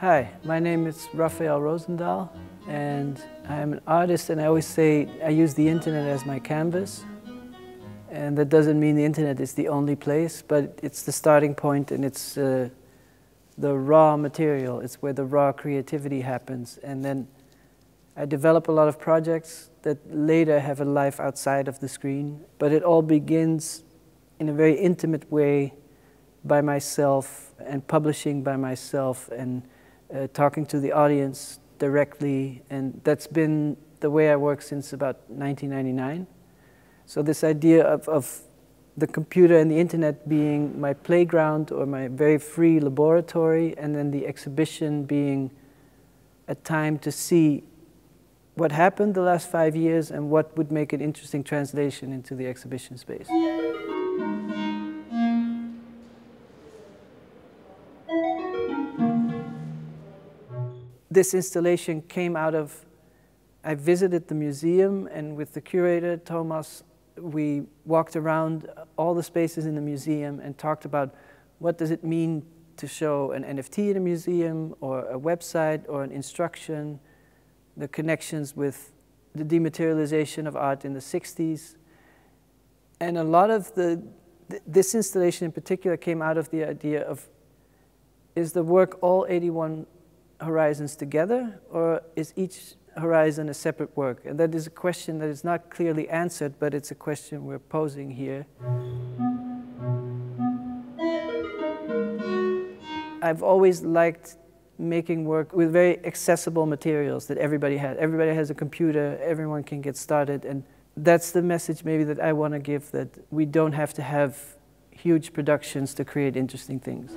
Hi, my name is Raphael Rosendahl, and I'm an artist, and I always say I use the internet as my canvas. And that doesn't mean the internet is the only place, but it's the starting point, and it's the raw material. It's where the raw creativity happens. And then I develop a lot of projects that later have a life outside of the screen, but it all begins in a very intimate way by myself and publishing by myself and talking to the audience directly. And that's been the way I work since about 1999. So this idea of the computer and the internet being my playground or my very free laboratory, and then the exhibition being a time to see what happened the last 5 years and what would make an interesting translation into the exhibition space. This installation came out of, I visited the museum, and with the curator, Thomas, we walked around all the spaces in the museum and talked about what does it mean to show an NFT in a museum or a website or an instruction, the connections with the dematerialization of art in the 60s. And a lot of this installation in particular came out of the idea of, is the work all 81 horizons together, or is each horizon a separate work? And that is a question that is not clearly answered, but it's a question we're posing here. I've always liked making work with very accessible materials that everybody has. Everybody has a computer, everyone can get started, and that's the message maybe that I want to give, that we don't have to have huge productions to create interesting things.